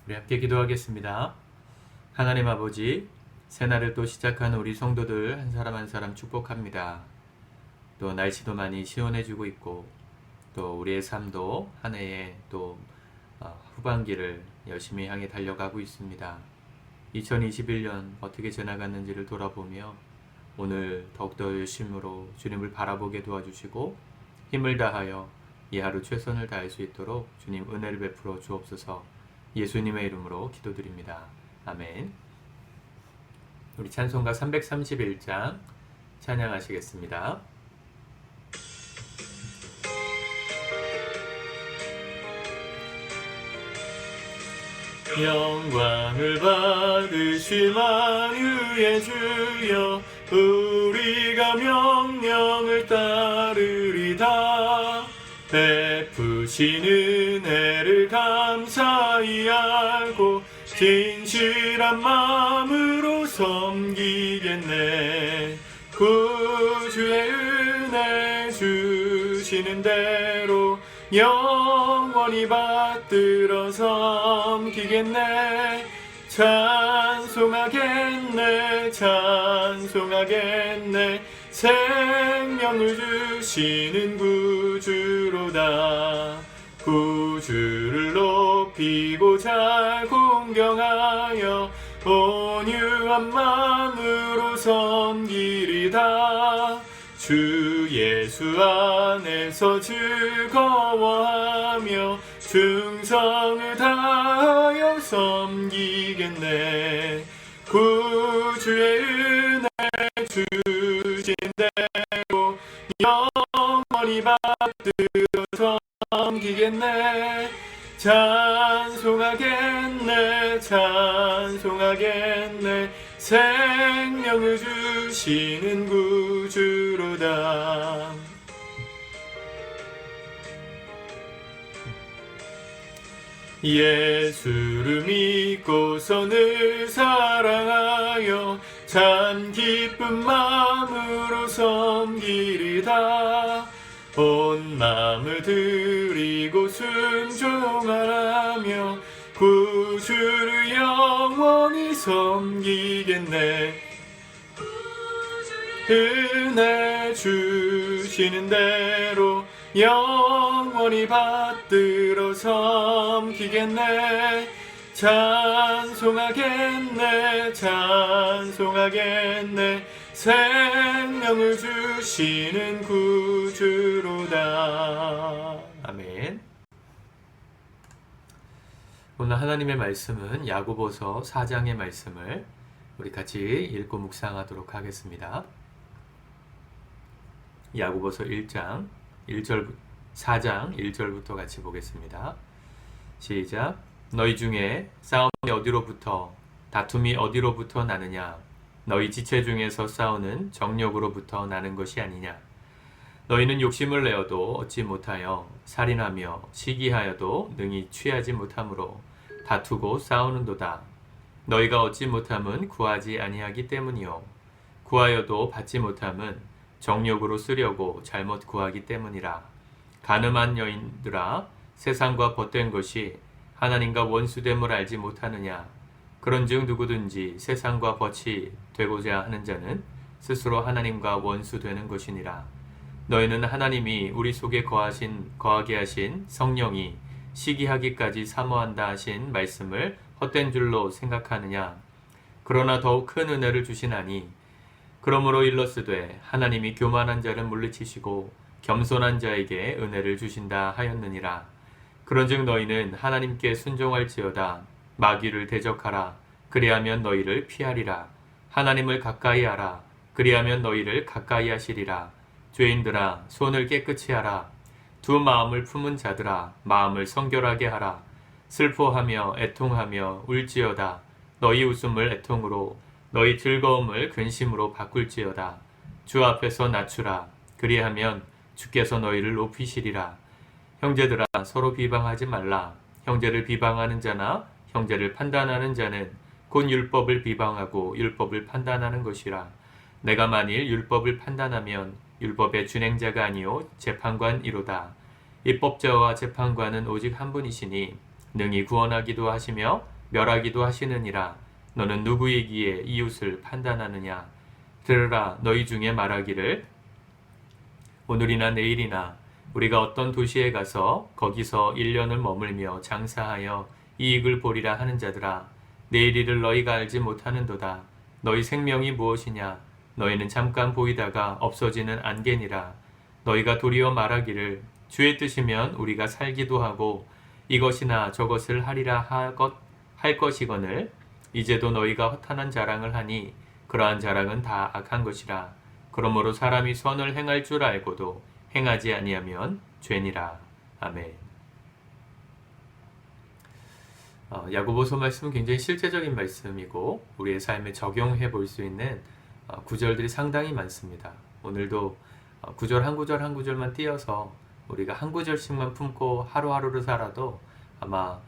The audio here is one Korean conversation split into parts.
우리 함께 기도하겠습니다. 하나님 아버지, 새날을 또 시작한 우리 성도들 한 사람 한 사람 축복합니다. 또 날씨도 많이 시원해지고 있고 또 우리의 삶도 한 해의 또 후반기를 열심히 향해 달려가고 있습니다. 2021년 어떻게 지나갔는지를 돌아보며 오늘 더욱더 열심으로 주님을 바라보게 도와주시고 힘을 다하여 이 하루 최선을 다할 수 있도록 주님 은혜를 베풀어 주옵소서. 예수님의 이름으로 기도드립니다. 아멘. 우리 찬송가 331장 찬양하시겠습니다. 영광을 받으실 만유의 주여, 우리가 명령을 따르리다. 베푸신 은혜를 감사히 알고 진실한 마음으로 섬기겠네. 구주의 은혜 주시는 대로 영원히 받들어 섬기겠네. 찬송하겠네, 찬송하겠네. 생명을 주시는 구주로다. 구주를 높이고 잘 공경하여 온유한 마음으로 섬기리다. 주 예수 안에서 즐거워하며 충성을 다하여 섬기겠네. 구주의 은혜 주신 대로 영원히 받들어 섬기겠네. 찬송하겠네, 찬송하겠네. 생명을 주시는 구주로다. 예수를 믿고서 늘 사랑하여 참 기쁜 마음으로 섬기리다. 온 마음을 드리고 순종하라며 구주를 영원히 섬기겠네. 은혜 주시는 대로 영원히 받들어 섬기겠네. 찬송하겠네, 찬송하겠네. 생명을 주시는 구주로다. 아멘. 오늘 하나님의 말씀은 야고보서 4장의 말씀을 우리 같이 읽고 묵상하도록 하겠습니다. 야고보서 4장 1절부터 같이 보겠습니다. 시작. 너희 중에 싸움이 어디로부터 다툼이 어디로부터 나느냐? 너희 지체 중에서 싸우는 정욕으로부터 나는 것이 아니냐? 너희는 욕심을 내어도 얻지 못하여 살인하며 시기하여도 능히 취하지 못하므로 다투고 싸우는도다. 너희가 얻지 못함은 구하지 아니하기 때문이요 구하여도 받지 못함은 정욕으로 쓰려고 잘못 구하기 때문이라. 간음한 여인들아, 세상과 벗된 것이 하나님과 원수됨을 알지 못하느냐? 그런즉 누구든지 세상과 벗이 되고자 하는 자는 스스로 하나님과 원수되는 것이니라. 너희는 하나님이 우리 속에 거하게 하신 성령이 시기하기까지 사모한다 하신 말씀을 헛된 줄로 생각하느냐? 그러나 더욱 큰 은혜를 주시나니 그러므로 일러스되 하나님이 교만한 자를 물리치시고 겸손한 자에게 은혜를 주신다 하였느니라. 그런즉 너희는 하나님께 순종할지어다. 마귀를 대적하라. 그리하면 너희를 피하리라. 하나님을 가까이 하라. 그리하면 너희를 가까이 하시리라. 죄인들아, 손을 깨끗이 하라. 두 마음을 품은 자들아, 마음을 성결하게 하라. 슬퍼하며 애통하며 울지어다. 너희 웃음을 애통으로, 너희 즐거움을 근심으로 바꿀지어다. 주 앞에서 낮추라. 그리하면 주께서 너희를 높이시리라. 형제들아, 서로 비방하지 말라. 형제를 비방하는 자나 형제를 판단하는 자는 곧 율법을 비방하고 율법을 판단하는 것이라. 내가 만일 율법을 판단하면 율법의 준행자가 아니요 재판관이로다. 입법자와 재판관은 오직 한 분이시니 능히 구원하기도 하시며 멸하기도 하시느니라. 너는 누구이기에 이웃을 판단하느냐? 들으라, 너희 중에 말하기를 오늘이나 내일이나 우리가 어떤 도시에 가서 거기서 1년을 머물며 장사하여 이익을 보리라 하는 자들아, 내일 일을 너희가 알지 못하는도다. 너희 생명이 무엇이냐? 너희는 잠깐 보이다가 없어지는 안개니라. 너희가 도리어 말하기를 주의 뜻이면 우리가 살기도 하고 이것이나 저것을 하리라 할 것이거늘 이제도 너희가 허탄한 자랑을 하니 그러한 자랑은 다 악한 것이라. 그러므로 사람이 선을 행할 줄 알고도 행하지 아니하면 죄니라. 아멘. 야고보서 말씀은 굉장히 실제적인 말씀이고 우리의 삶에 적용해 볼 수 있는 구절들이 상당히 많습니다. 오늘도 구절 한 구절 한 구절만 띄어서 우리가 한 구절씩만 품고 하루하루를 살아도 아마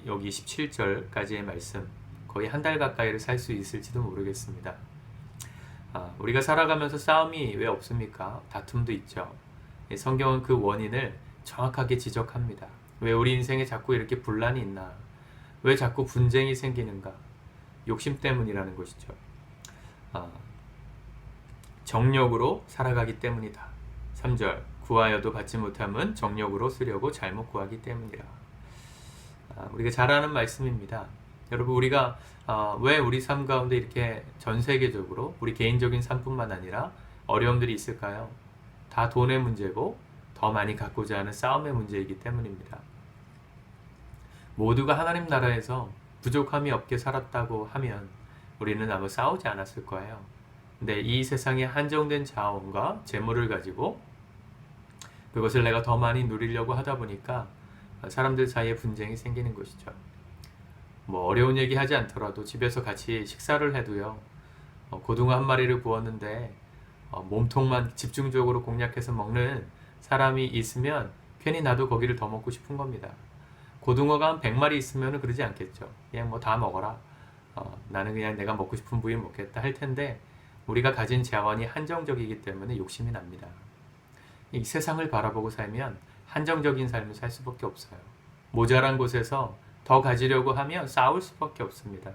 여기 17절까지의 말씀 거의 한 달 가까이를 살 수 있을지도 모르겠습니다. 우리가 살아가면서 싸움이 왜 없습니까? 다툼도 있죠. 성경은 그 원인을 정확하게 지적합니다. 왜 우리 인생에 자꾸 이렇게 분란이 있나? 왜 자꾸 분쟁이 생기는가? 욕심 때문이라는 것이죠. 정욕으로 살아가기 때문이다. 3절 구하여도 받지 못함은 정욕으로 쓰려고 잘못 구하기 때문이라. 우리가 잘 아는 말씀입니다. 여러분 우리가 왜 우리 삶 가운데 이렇게 전 세계적으로 우리 개인적인 삶뿐만 아니라 어려움들이 있을까요? 다 돈의 문제고 더 많이 갖고자 하는 싸움의 문제이기 때문입니다. 모두가 하나님 나라에서 부족함이 없게 살았다고 하면 우리는 아마 싸우지 않았을 거예요. 근데 이 세상에 한정된 자원과 재물을 가지고 그것을 내가 더 많이 누리려고 하다 보니까 사람들 사이에 분쟁이 생기는 것이죠. 뭐 어려운 얘기 하지 않더라도 집에서 같이 식사를 해도요. 고등어 한 마리를 구웠는데 몸통만 집중적으로 공략해서 먹는 사람이 있으면 괜히 나도 거기를 더 먹고 싶은 겁니다. 고등어가 한 100마리 있으면 그러지 않겠죠. 그냥 뭐 다 먹어라. 나는 그냥 내가 먹고 싶은 부위 먹겠다 할 텐데 우리가 가진 자원이 한정적이기 때문에 욕심이 납니다. 이 세상을 바라보고 살면 한정적인 삶을 살 수밖에 없어요. 모자란 곳에서 더 가지려고 하면 싸울 수밖에 없습니다.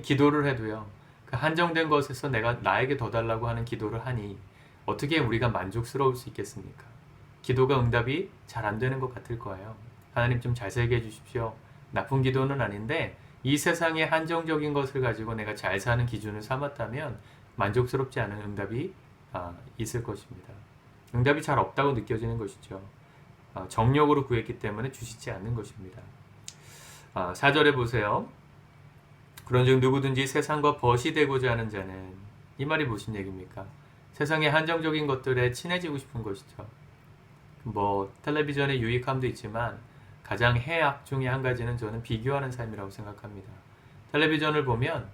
기도를 해도요. 그 한정된 것에서 내가 나에게 더 달라고 하는 기도를 하니 어떻게 우리가 만족스러울 수 있겠습니까? 기도가 응답이 잘 안 되는 것 같을 거예요. 하나님 좀 잘 살게 해주십시오. 나쁜 기도는 아닌데 이 세상의 한정적인 것을 가지고 내가 잘 사는 기준을 삼았다면 만족스럽지 않은 응답이 있을 것입니다. 응답이 잘 없다고 느껴지는 것이죠. 정욕으로 구했기 때문에 주시지 않는 것입니다. 4절에 보세요. 그런즉 누구든지 세상과 벗이 되고자 하는 자는 이 말이 무슨 얘기입니까? 세상의 한정적인 것들에 친해지고 싶은 것이죠. 뭐 텔레비전의 유익함도 있지만 가장 해악 중에 한 가지는 저는 비교하는 삶이라고 생각합니다. 텔레비전을 보면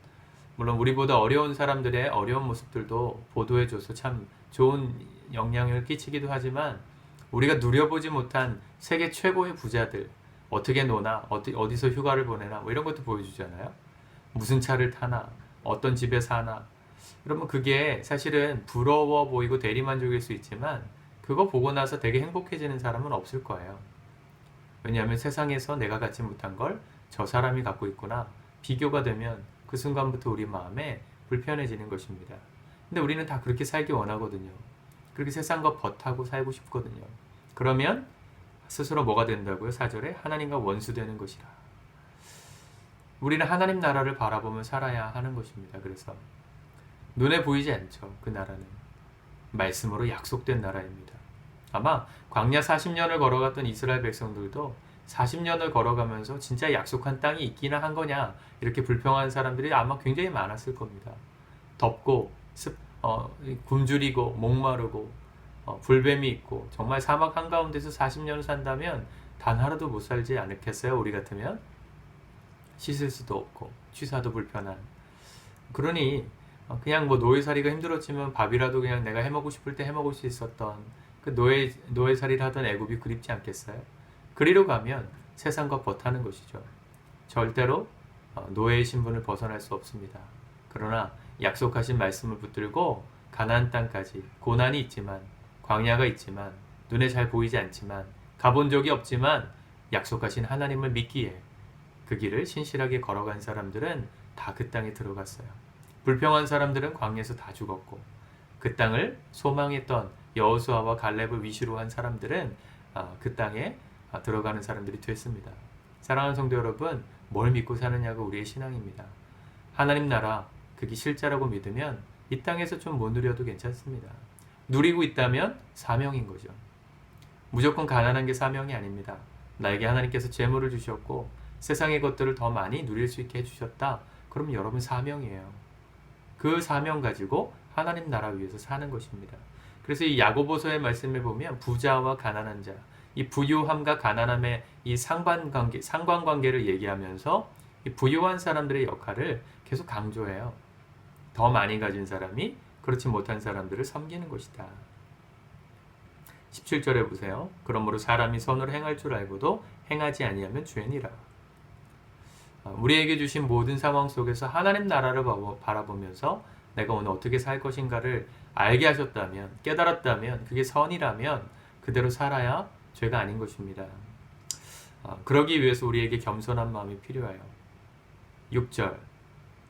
물론 우리보다 어려운 사람들의 어려운 모습들도 보도해줘서 참 좋은 영향을 끼치기도 하지만 우리가 누려보지 못한 세계 최고의 부자들 어떻게 노나 어디서 휴가를 보내나 뭐 이런 것도 보여주잖아요. 무슨 차를 타나 어떤 집에 사나. 그러면 그게 사실은 부러워 보이고 대리만족일 수 있지만 그거 보고 나서 되게 행복해지는 사람은 없을 거예요. 왜냐하면 세상에서 내가 갖지 못한 걸 저 사람이 갖고 있구나 비교가 되면 그 순간부터 우리 마음에 불편해지는 것입니다. 근데 우리는 다 그렇게 살기 원하거든요. 그렇게 세상과 벗하고 살고 싶거든요. 그러면 스스로 뭐가 된다고요? 4절에 하나님과 원수되는 것이라. 우리는 하나님 나라를 바라보며 살아야 하는 것입니다. 그래서 눈에 보이지 않죠. 그 나라는 말씀으로 약속된 나라입니다. 아마 광야 40년을 걸어갔던 이스라엘 백성들도 40년을 걸어가면서 진짜 약속한 땅이 있기나 한 거냐 이렇게 불평하는 사람들이 아마 굉장히 많았을 겁니다. 덥고 굶주리고 목마르고 불뱀이 있고 정말 사막 한가운데서 40년을 산다면 단 하루도 못 살지 않겠어요? 우리 같으면 씻을 수도 없고 취사도 불편한. 그러니 그냥 뭐 노예살이가 힘들었지만 밥이라도 그냥 내가 해먹고 싶을 때 해먹을 수 있었던 그 노예살이를 하던 애굽이 그립지 않겠어요? 그리로 가면 세상과 벗하는 것이죠. 절대로 노예의 신분을 벗어날 수 없습니다. 그러나 약속하신 말씀을 붙들고 가나안 땅까지 고난이 있지만 광야가 있지만 눈에 잘 보이지 않지만 가본 적이 없지만 약속하신 하나님을 믿기에 그 길을 신실하게 걸어간 사람들은 다 그 땅에 들어갔어요. 불평한 사람들은 광야에서 다 죽었고 그 땅을 소망했던 여호수아와 갈렙을 위시로 한 사람들은 그 땅에 들어가는 사람들이 됐습니다. 사랑하는 성도 여러분, 뭘 믿고 사느냐가 우리의 신앙입니다. 하나님 나라, 그게 실자라고 믿으면 이 땅에서 좀 못 누려도 괜찮습니다. 누리고 있다면 사명인 거죠. 무조건 가난한 게 사명이 아닙니다. 나에게 하나님께서 재물을 주셨고 세상의 것들을 더 많이 누릴 수 있게 해주셨다. 그럼 여러분 사명이에요. 그 사명 가지고 하나님 나라 위해서 사는 것입니다. 그래서 이 야고보서의 말씀을 보면 부자와 가난한 자, 이 부유함과 가난함의 이 상관관계를 얘기하면서 이 부유한 사람들의 역할을 계속 강조해요. 더 많이 가진 사람이 그렇지 못한 사람들을 섬기는 것이다. 17절에 보세요. 그러므로 사람이 선을 행할 줄 알고도 행하지 아니하면 죄니라. 우리에게 주신 모든 상황 속에서 하나님 나라를 바라보면서 내가 오늘 어떻게 살 것인가를 알게 하셨다면, 깨달았다면, 그게 선이라면 그대로 살아야 죄가 아닌 것입니다. 그러기 위해서 우리에게 겸손한 마음이 필요해요. 6절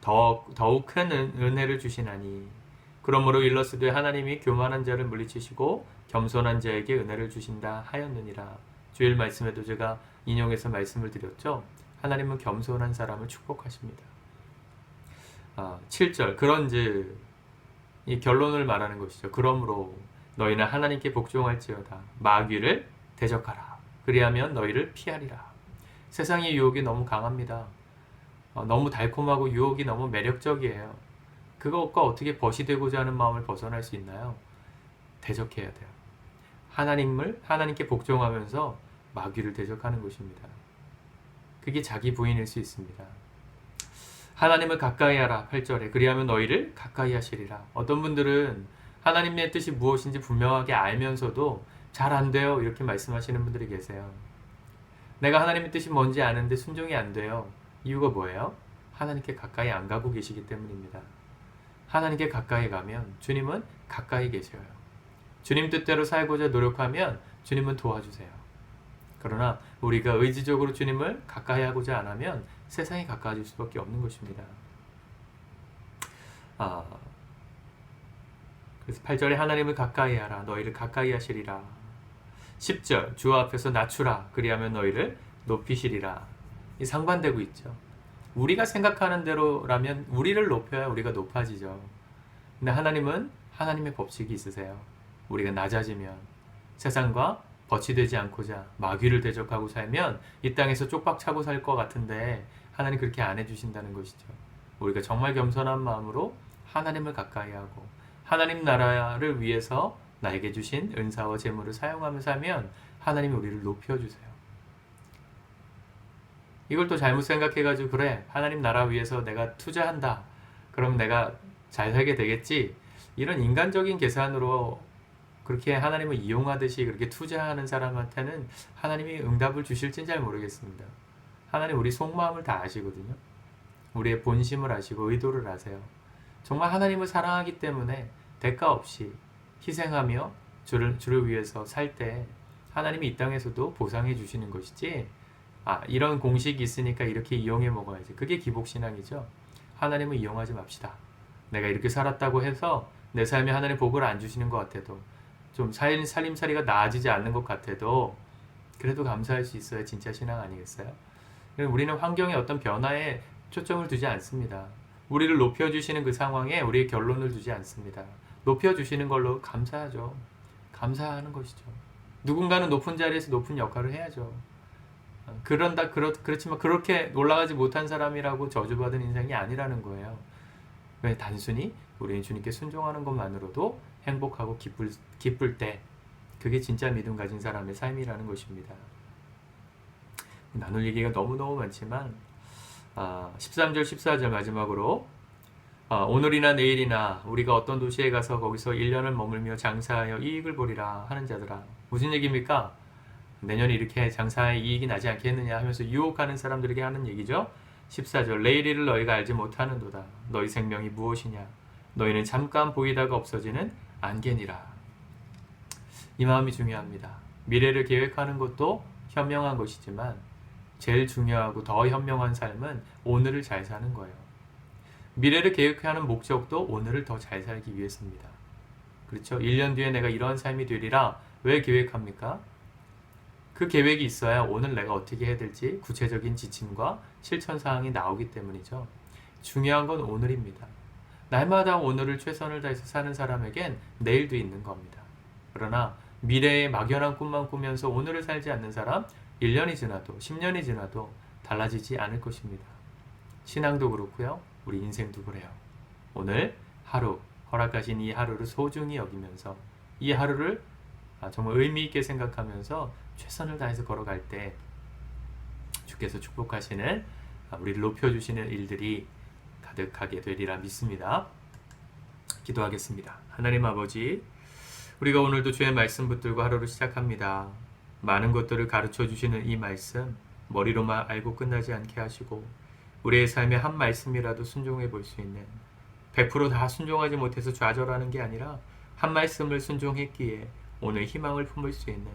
더욱 큰 은혜를 주시나니 그러므로 일러스되 하나님이 교만한 자를 물리치시고 겸손한 자에게 은혜를 주신다 하였느니라. 주일 말씀에도 제가 인용해서 말씀을 드렸죠. 하나님은 겸손한 사람을 축복하십니다. 7절 그런즉 이 결론을 말하는 것이죠. 그러므로 너희는 하나님께 복종할지어다. 마귀를 대적하라. 그리하면 너희를 피하리라. 세상의 유혹이 너무 강합니다. 너무 달콤하고 유혹이 너무 매력적이에요. 그것과 어떻게 벗이 되고자 하는 마음을 벗어날 수 있나요? 대적해야 돼요. 하나님께 복종하면서 마귀를 대적하는 것입니다. 그게 자기 부인일 수 있습니다. 하나님을 가까이 하라. 8절에 그리하면 너희를 가까이 하시리라. 어떤 분들은 하나님의 뜻이 무엇인지 분명하게 알면서도 잘 안 돼요. 이렇게 말씀하시는 분들이 계세요. 내가 하나님의 뜻이 뭔지 아는데 순종이 안 돼요. 이유가 뭐예요? 하나님께 가까이 안 가고 계시기 때문입니다. 하나님께 가까이 가면 주님은 가까이 계셔요. 주님 뜻대로 살고자 노력하면 주님은 도와주세요. 그러나 우리가 의지적으로 주님을 가까이 하고자 안 하면 세상에 가까워질 수밖에 없는 것입니다. 그래서 8절에 하나님을 가까이 하라. 너희를 가까이 하시리라. 10절 주 앞에서 낮추라. 그리하면 너희를 높이시리라. 이 상반되고 있죠. 우리가 생각하는 대로라면 우리를 높여야 우리가 높아지죠. 근데 하나님은 하나님의 법칙이 있으세요. 우리가 낮아지면 세상과 벗이 되지 않고자 마귀를 대적하고 살면 이 땅에서 쪽박 차고 살 것 같은데 하나님 그렇게 안 해주신다는 것이죠. 우리가 정말 겸손한 마음으로 하나님을 가까이 하고 하나님 나라를 위해서 나에게 주신 은사와 재물을 사용하며 살면 하나님이 우리를 높여주세요. 이걸 또 잘못 생각해가지고 그래 하나님 나라 위해서 내가 투자한다. 그럼 내가 잘 살게 되겠지. 이런 인간적인 계산으로 그렇게 하나님을 이용하듯이 그렇게 투자하는 사람한테는 하나님이 응답을 주실지는 잘 모르겠습니다. 하나님 우리 속마음을 다 아시거든요. 우리의 본심을 아시고 의도를 아세요. 정말 하나님을 사랑하기 때문에 대가 없이 희생하며 주를 위해서 살 때 하나님이 이 땅에서도 보상해 주시는 것이지 이런 공식이 있으니까 이렇게 이용해 먹어야지. 그게 기복신앙이죠. 하나님을 이용하지 맙시다. 내가 이렇게 살았다고 해서 내 삶에 하나님 복을 안 주시는 것 같아도 좀 살림살이가 나아지지 않는 것 같아도 그래도 감사할 수 있어야 진짜 신앙 아니겠어요? 우리는 환경의 어떤 변화에 초점을 두지 않습니다. 우리를 높여주시는 그 상황에 우리의 결론을 두지 않습니다. 높여주시는 걸로 감사하죠. 감사하는 것이죠. 누군가는 높은 자리에서 높은 역할을 해야죠. 그렇지만 그렇게 올라가지 못한 사람이라고 저주받은 인생이 아니라는 거예요. 왜 단순히 우리는 주님께 순종하는 것만으로도 행복하고 기쁠 때 그게 진짜 믿음 가진 사람의 삶이라는 것입니다. 나눌 얘기가 너무너무 많지만 13절 14절 마지막으로 오늘이나 내일이나 우리가 어떤 도시에 가서 거기서 1년을 머물며 장사하여 이익을 보리라 하는 자들아. 무슨 얘기입니까? 내년에 이렇게 장사에 이익이 나지 않겠느냐 하면서 유혹하는 사람들에게 하는 얘기죠. 14절 내일을 너희가 알지 못하는도다. 너희 생명이 무엇이냐? 너희는 잠깐 보이다가 없어지는 안개니라. 이 마음이 중요합니다. 미래를 계획하는 것도 현명한 것이지만 제일 중요하고 더 현명한 삶은 오늘을 잘 사는 거예요. 미래를 계획하는 목적도 오늘을 더 잘 살기 위해서입니다. 그렇죠? 1년 뒤에 내가 이런 삶이 되리라. 왜 계획합니까? 그 계획이 있어야 오늘 내가 어떻게 해야 될지 구체적인 지침과 실천 사항이 나오기 때문이죠. 중요한 건 오늘입니다. 날마다 오늘을 최선을 다해서 사는 사람에겐 내일도 있는 겁니다. 그러나 미래의 막연한 꿈만 꾸면서 오늘을 살지 않는 사람 1년이 지나도 10년이 지나도 달라지지 않을 것입니다. 신앙도 그렇고요. 우리 인생도 그래요. 오늘 하루 허락하신 이 하루를 소중히 여기면서 이 하루를 정말 의미 있게 생각하면서 최선을 다해서 걸어갈 때 주께서 축복하시는 우리를 높여주시는 일들이 가득하게 되리라 믿습니다. 기도하겠습니다. 하나님 아버지, 우리가 오늘도 주의 말씀 붙들고 하루를 시작합니다. 많은 것들을 가르쳐 주시는 이 말씀 머리로만 알고 끝나지 않게 하시고 우리의 삶에 한 말씀이라도 순종해 볼 수 있는 100%다 순종하지 못해서 좌절하는 게 아니라 한 말씀을 순종했기에 오늘 희망을 품을 수 있는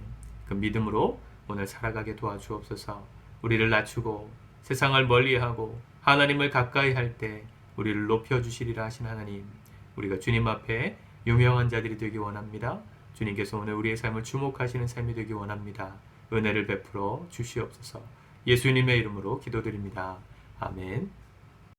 그 믿음으로 오늘 살아가게 도와주옵소서. 우리를 낮추고 세상을 멀리하고 하나님을 가까이 할 때 우리를 높여주시리라 하신 하나님, 우리가 주님 앞에 유명한 자들이 되기 원합니다. 주님께서 오늘 우리의 삶을 주목하시는 삶이 되기 원합니다. 은혜를 베풀어 주시옵소서. 예수님의 이름으로 기도드립니다. 아멘.